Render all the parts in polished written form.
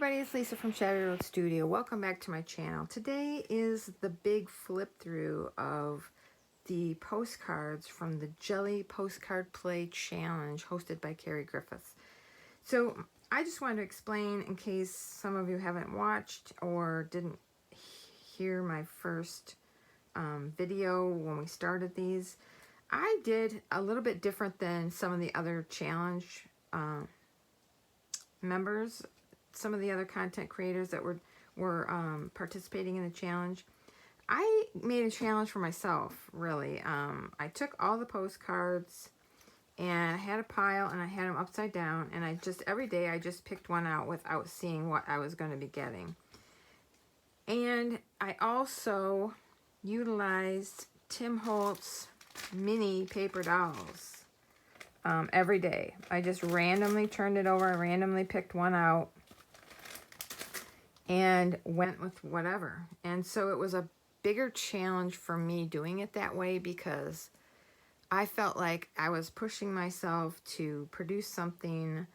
everybody, it's Lisa from Shabby Road Studio. Welcome back to my channel. Today is the big flip through of the postcards from the Jelly Postcard Play Challenge hosted by Carrie Griffiths. So I just wanted to explain, in case some of you haven't watched or didn't hear my first video when we started these. I did a little bit different than some of the other challenge members, some of the other content creators that were participating in the challenge. I made a challenge for myself, really. I took all the postcards and I had a pile and I had them upside down, and every day I just picked one out without seeing what I was going to be getting. And I also utilized Tim Holtz mini paper dolls every day. I just randomly turned it over, I randomly picked one out and went with whatever. And so it was a bigger challenge for me doing it that way, because I felt like I was pushing myself to produce something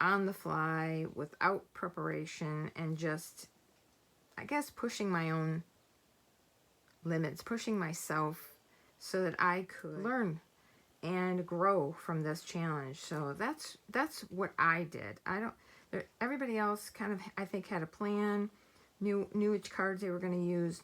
on the fly without preparation, and just, I guess, pushing my own limits, pushing myself so that I could learn and grow from this challenge. So that's what I did. Everybody else kind of, I think, had a plan, knew which cards they were going to use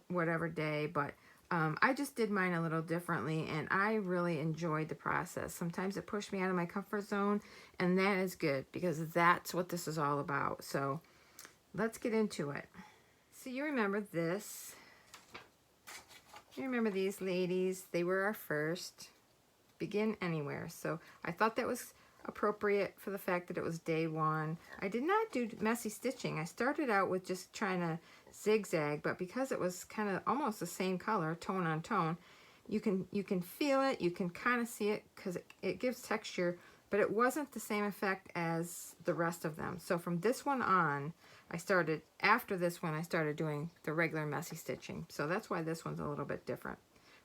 whatever day, but I just did mine a little differently, and I really enjoyed the process. Sometimes it pushed me out of my comfort zone, and that is good, because that's what this is all about. So let's get into it. So you remember this. You remember these ladies. They were our first. Begin anywhere. So I thought that was appropriate for the fact that it was day one. I did not do messy stitching. I started out with just trying to zigzag, but because it was kind of almost the same color, tone on tone, you can feel it, you can kind of see it, because it gives texture, but it wasn't the same effect as the rest of them. So from this one on, after this one, I started doing the regular messy stitching. So that's why this one's a little bit different.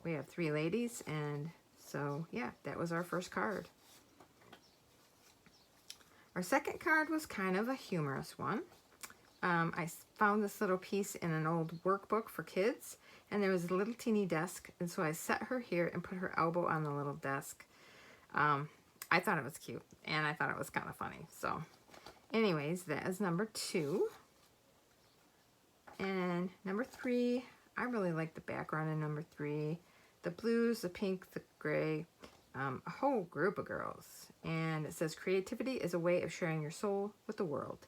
We have 3 ladies, and so yeah, that was our first card. Our second card was kind of a humorous one. I found this little piece in an old workbook for kids, and there was a little teeny desk, and so I set her here and put her elbow on the little desk. I thought it was cute, and I thought it was kind of funny. So anyways, that is number 2. And number 3, I really like the background in number 3. The blues, the pink, the gray, a whole group of girls. And it says, creativity is a way of sharing your soul with the world.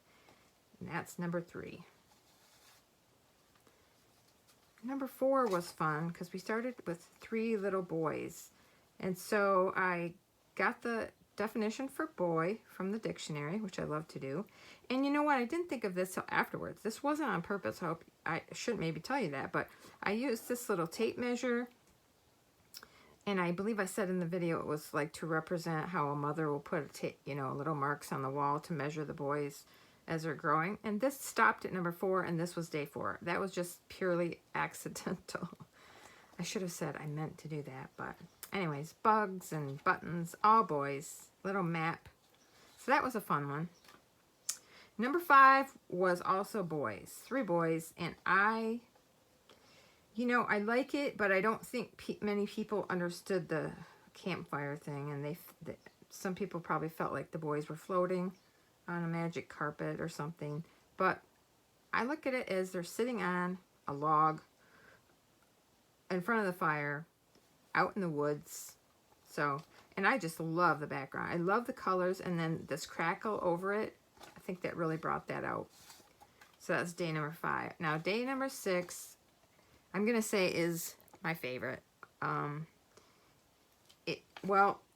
And that's number 3. Number 4 was fun, because we started with 3 little boys. And so I got the definition for boy from the dictionary, which I love to do. And you know what? I didn't think of this till afterwards. This wasn't on purpose. I should maybe tell you that. But I used this little tape measure. And I believe I said in the video it was like to represent how a mother will put little marks on the wall to measure the boys as they're growing. And this stopped at number 4, and this was day 4. That was just purely accidental. I should have said I meant to do that, but anyways, bugs and buttons, all boys, little map. So that was a fun one. Number 5 was also boys, 3 boys, and I like it, but I don't think many people understood the campfire thing, and some people probably felt like the boys were floating on a magic carpet or something. But I look at it as they're sitting on a log in front of the fire out in the woods. So, and I just love the background. I love the colors, and then this crackle over it, I think that really brought that out. So that's day number 5. Now day number 6, I'm going to say, is my favorite.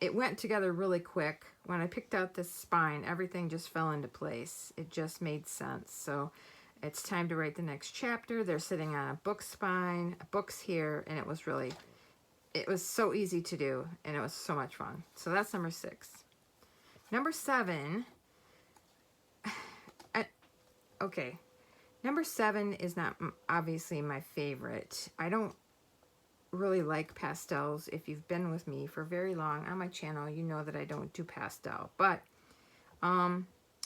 It went together really quick. When I picked out this spine, everything just fell into place. It just made sense. So it's time to write the next chapter. They're sitting on a book spine, books here, and it was so easy to do, and it was so much fun. So that's number 6. Number 7, okay. Number 7 is not obviously my favorite. I don't really like pastels. If you've been with me for very long on my channel, you know that I don't do pastel. But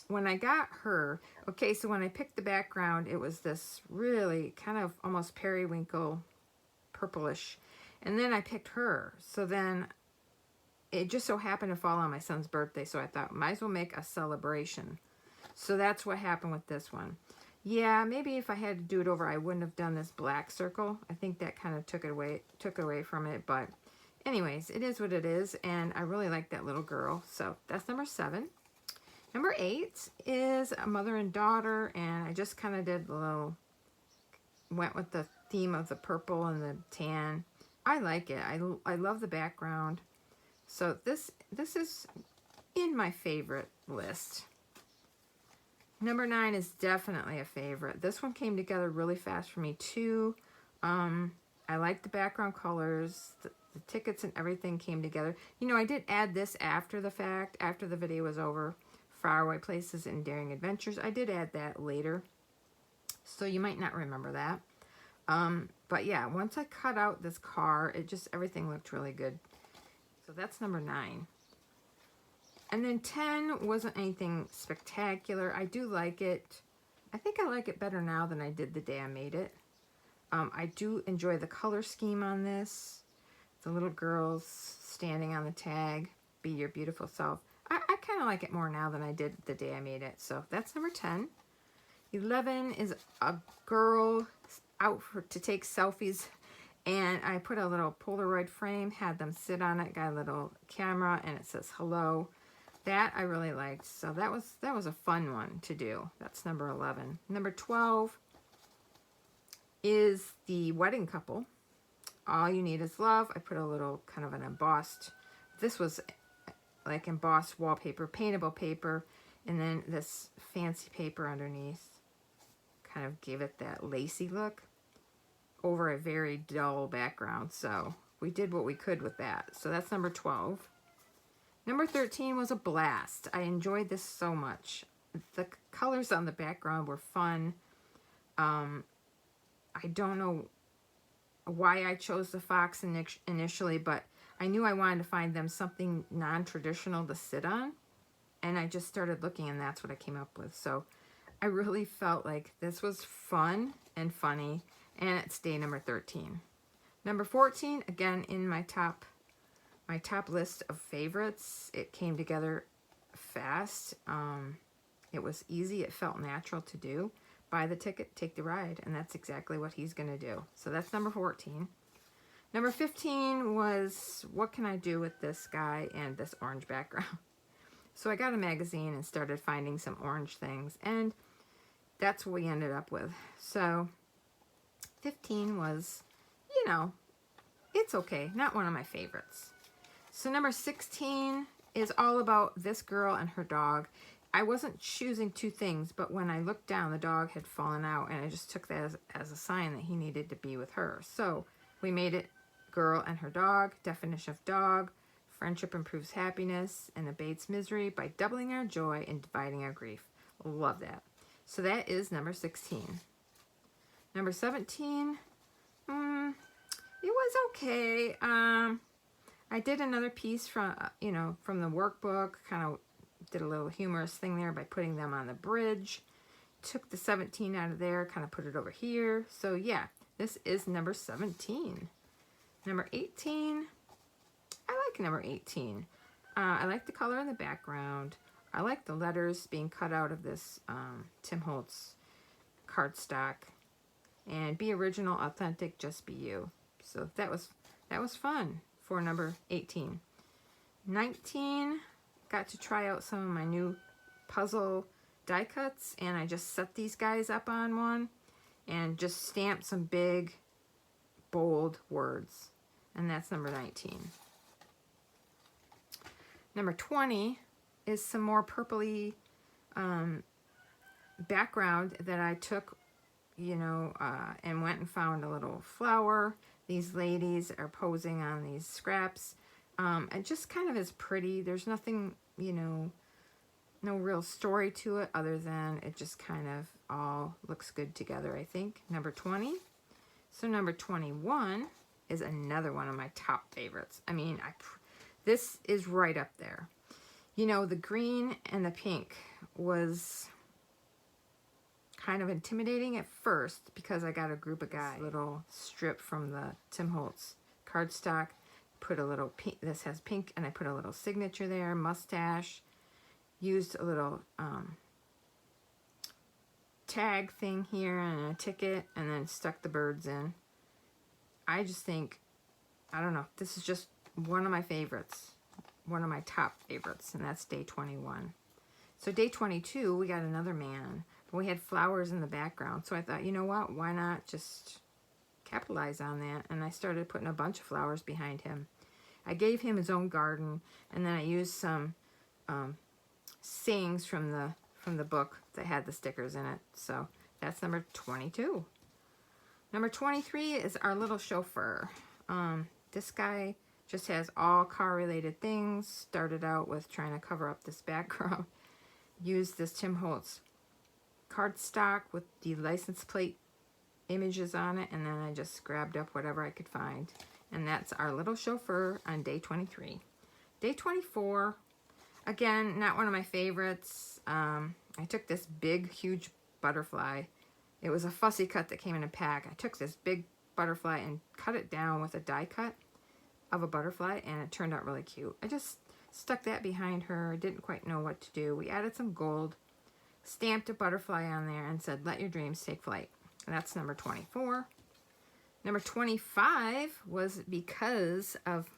when I got her, okay, so when I picked the background, it was this really kind of almost periwinkle purplish. And then I picked her. So then it just so happened to fall on my son's birthday. So I thought, might as well make a celebration. So that's what happened with this one. Yeah, maybe if I had to do it over, I wouldn't have done this black circle. I think that kind of took away from it. But anyways, it is what it is. And I really like that little girl. So that's number 7. Number 8 is a mother and daughter, and I just kind of did a little, went with the theme of the purple and the tan. I like it. I love the background. So this is in my favorite list. Number 9 is definitely a favorite. This one came together really fast for me too. I like the background colors. The tickets and everything came together. You know, I did add this after the fact, after the video was over. Faraway Places and Daring Adventures. I did add that later, so you might not remember that. But yeah, once I cut out this car, it just, everything looked really good. So that's number 9. And then 10 wasn't anything spectacular. I do like it. I think I like it better now than I did the day I made it. I do enjoy the color scheme on this. The little girls standing on the tag, be your beautiful self. I kind of like it more now than I did the day I made it. So that's number 10. 11 is a girl out to take selfies. And I put a little Polaroid frame, had them sit on it, got a little camera, and it says hello. That I really liked. So that was a fun one to do. That's number 11. Number 12 is the wedding couple. All You Need Is Love. I put a little kind of an embossed, this was like embossed wallpaper, paintable paper, and then this fancy paper underneath kind of gave it that lacy look over a very dull background. So we did what we could with that. So that's number 12. Number 13 was a blast. I enjoyed this so much. The colors on the background were fun. I don't know why I chose the fox initially, but I knew I wanted to find them something non-traditional to sit on, and I just started looking, and that's what I came up with. So I really felt like this was fun and funny, and it stayed number 13. Number 14, again in my top list of favorites. It came together fast. It was easy. It felt natural to do. Buy the ticket, take the ride, and that's exactly what he's going to do. So that's number 14. Number 15 was, what can I do with this guy and this orange background? So I got a magazine and started finding some orange things, and that's what we ended up with. So 15 was, you know, it's okay. Not one of my favorites. So number 16 is all about this girl and her dog. I wasn't choosing two things, but when I looked down, the dog had fallen out, and I just took that as a sign that he needed to be with her. So we made it girl and her dog. Definition of dog: friendship improves happiness and abates misery by doubling our joy and dividing our grief. Love that. So that is number 16. Number 17, it was okay. I did another piece from, from the workbook, kind of did a little humorous thing there by putting them on the bridge. Took the 17 out of there, kind of put it over here. So yeah, this is number 17. Number 18, I like number 18. I like the color in the background. I like the letters being cut out of this Tim Holtz cardstock. And be original, authentic, just be you. So that was fun for number 18. 19, got to try out some of my new puzzle die cuts, and I just set these guys up on one and just stamped some big, bold words. And that's number 19. Number 20 is some more purpley background that I took, and went and found a little flower. These ladies are posing on these scraps. It just kind of is pretty. There's nothing, no real story to it other than it just kind of all looks good together, I think. Number 20. So number 21 is another one of my top favorites. I mean, this is right up there. The green and the pink was kind of intimidating at first because I got a group of guys. Little strip from the Tim Holtz cardstock. Put a little pink, this has pink, and I put a little signature there, mustache. Used a little tag thing here and a ticket, and then stuck the birds in. I just think, I don't know, this is just one of my favorites. One of my top favorites, and that's day 21. So day 22, we got another man, but we had flowers in the background. So I thought, you know what, why not just capitalize on that? And I started putting a bunch of flowers behind him. I gave him his own garden, and then I used some sayings from the book that had the stickers in it. So that's number 22. Number 23 is our little chauffeur. This guy just has all car-related things. Started out with trying to cover up this background. Used this Tim Holtz cardstock with the license plate images on it, and then I just grabbed up whatever I could find. And that's our little chauffeur on day 23. Day 24, again, not one of my favorites. I took this big, huge butterfly. It was a fussy cut that came in a pack. I took this big butterfly and cut it down with a die cut of a butterfly, and it turned out really cute. I just stuck that behind her. Didn't quite know what to do. We added some gold, stamped a butterfly on there, and said, "Let your dreams take flight." And that's number 24. Number 25 was because of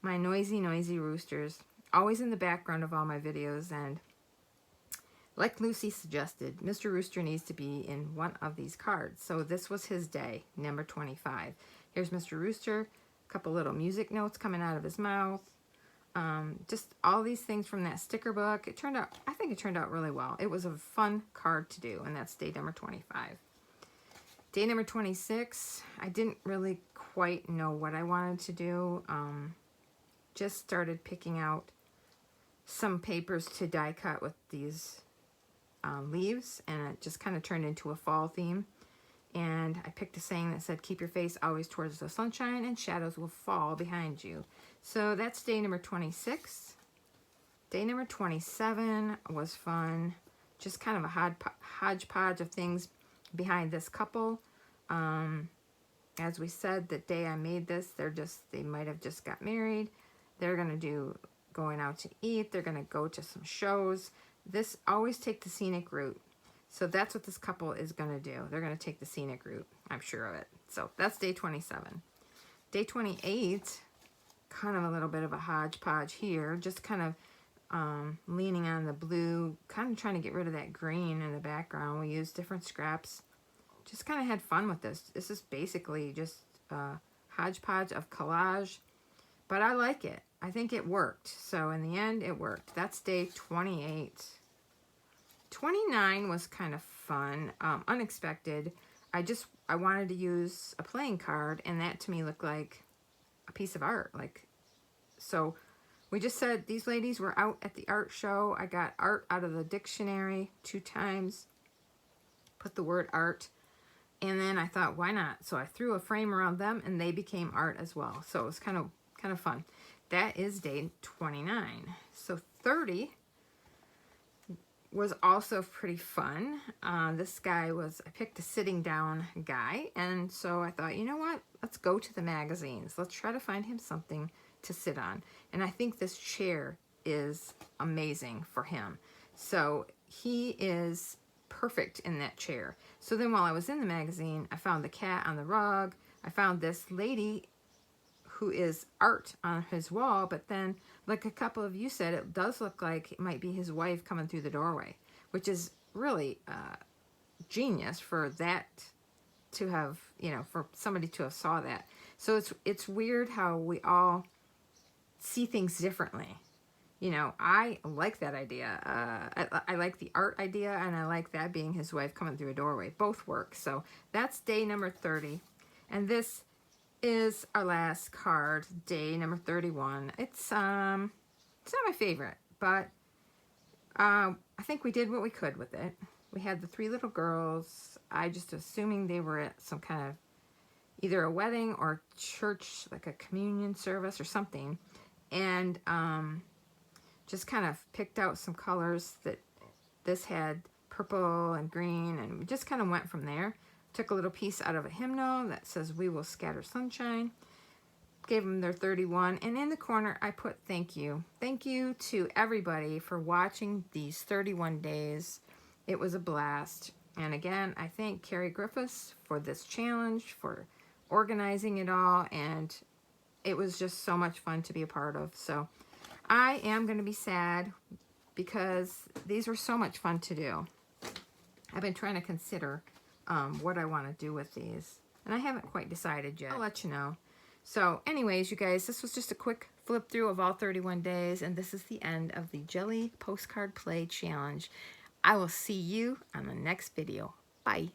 my noisy roosters, always in the background of all my videos, and like Lucy suggested, Mr. Rooster needs to be in one of these cards. So this was his day, number 25. Here's Mr. Rooster, a couple little music notes coming out of his mouth. Just all these things from that sticker book. It turned out, I think it turned out really well. It was a fun card to do, and that's day number 25. Day number 26, I didn't really quite know what I wanted to do. Just started picking out some papers to die cut with these leaves, and it just kind of turned into a fall theme. And I picked a saying that said, "Keep your face always towards the sunshine and shadows will fall behind you." So that's day number 26. Day number 27 was fun. Just kind of a hodgepodge of things behind this couple. As we said, the day I made this, they might have just got married. They're going to do going out to eat. They're going to go to some shows. This always take the scenic route. So that's what this couple is going to do. They're going to take the scenic route. I'm sure of it. So that's day 27. Day 28, kind of a little bit of a hodgepodge here. Just kind of leaning on the blue, kind of trying to get rid of that green in the background. We used different scraps. Just kind of had fun with this. This is basically just a hodgepodge of collage. But I like it. I think it worked. So in the end, it worked. That's day 28. 29 was kind of fun, unexpected. I wanted to use a playing card, and that to me looked like a piece of art. So we just said these ladies were out at the art show. I got art out of the dictionary 2 times, put the word art, and then I thought, why not? So I threw a frame around them, and they became art as well. So it was kind of fun. That is day 29. So 30 was also pretty fun. This guy I picked a sitting down guy, and so I thought, you know what? Let's go to the magazines. Let's try to find him something to sit on. And I think this chair is amazing for him. So he is perfect in that chair. So then while I was in the magazine, I found the cat on the rug. I found this lady who is art on his wall, but then, like a couple of you said, it does look like it might be his wife coming through the doorway, which is really genius for that to have, for somebody to have saw that. So it's weird how we all see things differently. I like that idea. I like the art idea, and I like that being his wife coming through a doorway. Both work. So that's day number 30. And this is our last card, day number 31. It's not my favorite, but I think we did what we could with it. We had the 3 little girls. I just assuming they were at some kind of either a wedding or church, like a communion service or something, and just kind of picked out some colors that this had purple and green, and we just kind of went from there. Took a little piece out of a hymnal that says, "We will scatter sunshine." Gave them their 31, and in the corner I put thank you. Thank you to everybody for watching these 31 days. It was a blast. And again, I thank Carrie Griffiths for this challenge, for organizing it all, and it was just so much fun to be a part of. So I am going to be sad because these were so much fun to do. I've been trying to consider what I want to do with these, and I haven't quite decided yet. I'll let you know. So anyways, you guys, this was just a quick flip through of all 31 days, and this is the end of the Jelly Postcard Play Challenge. I will see you on the next video. Bye.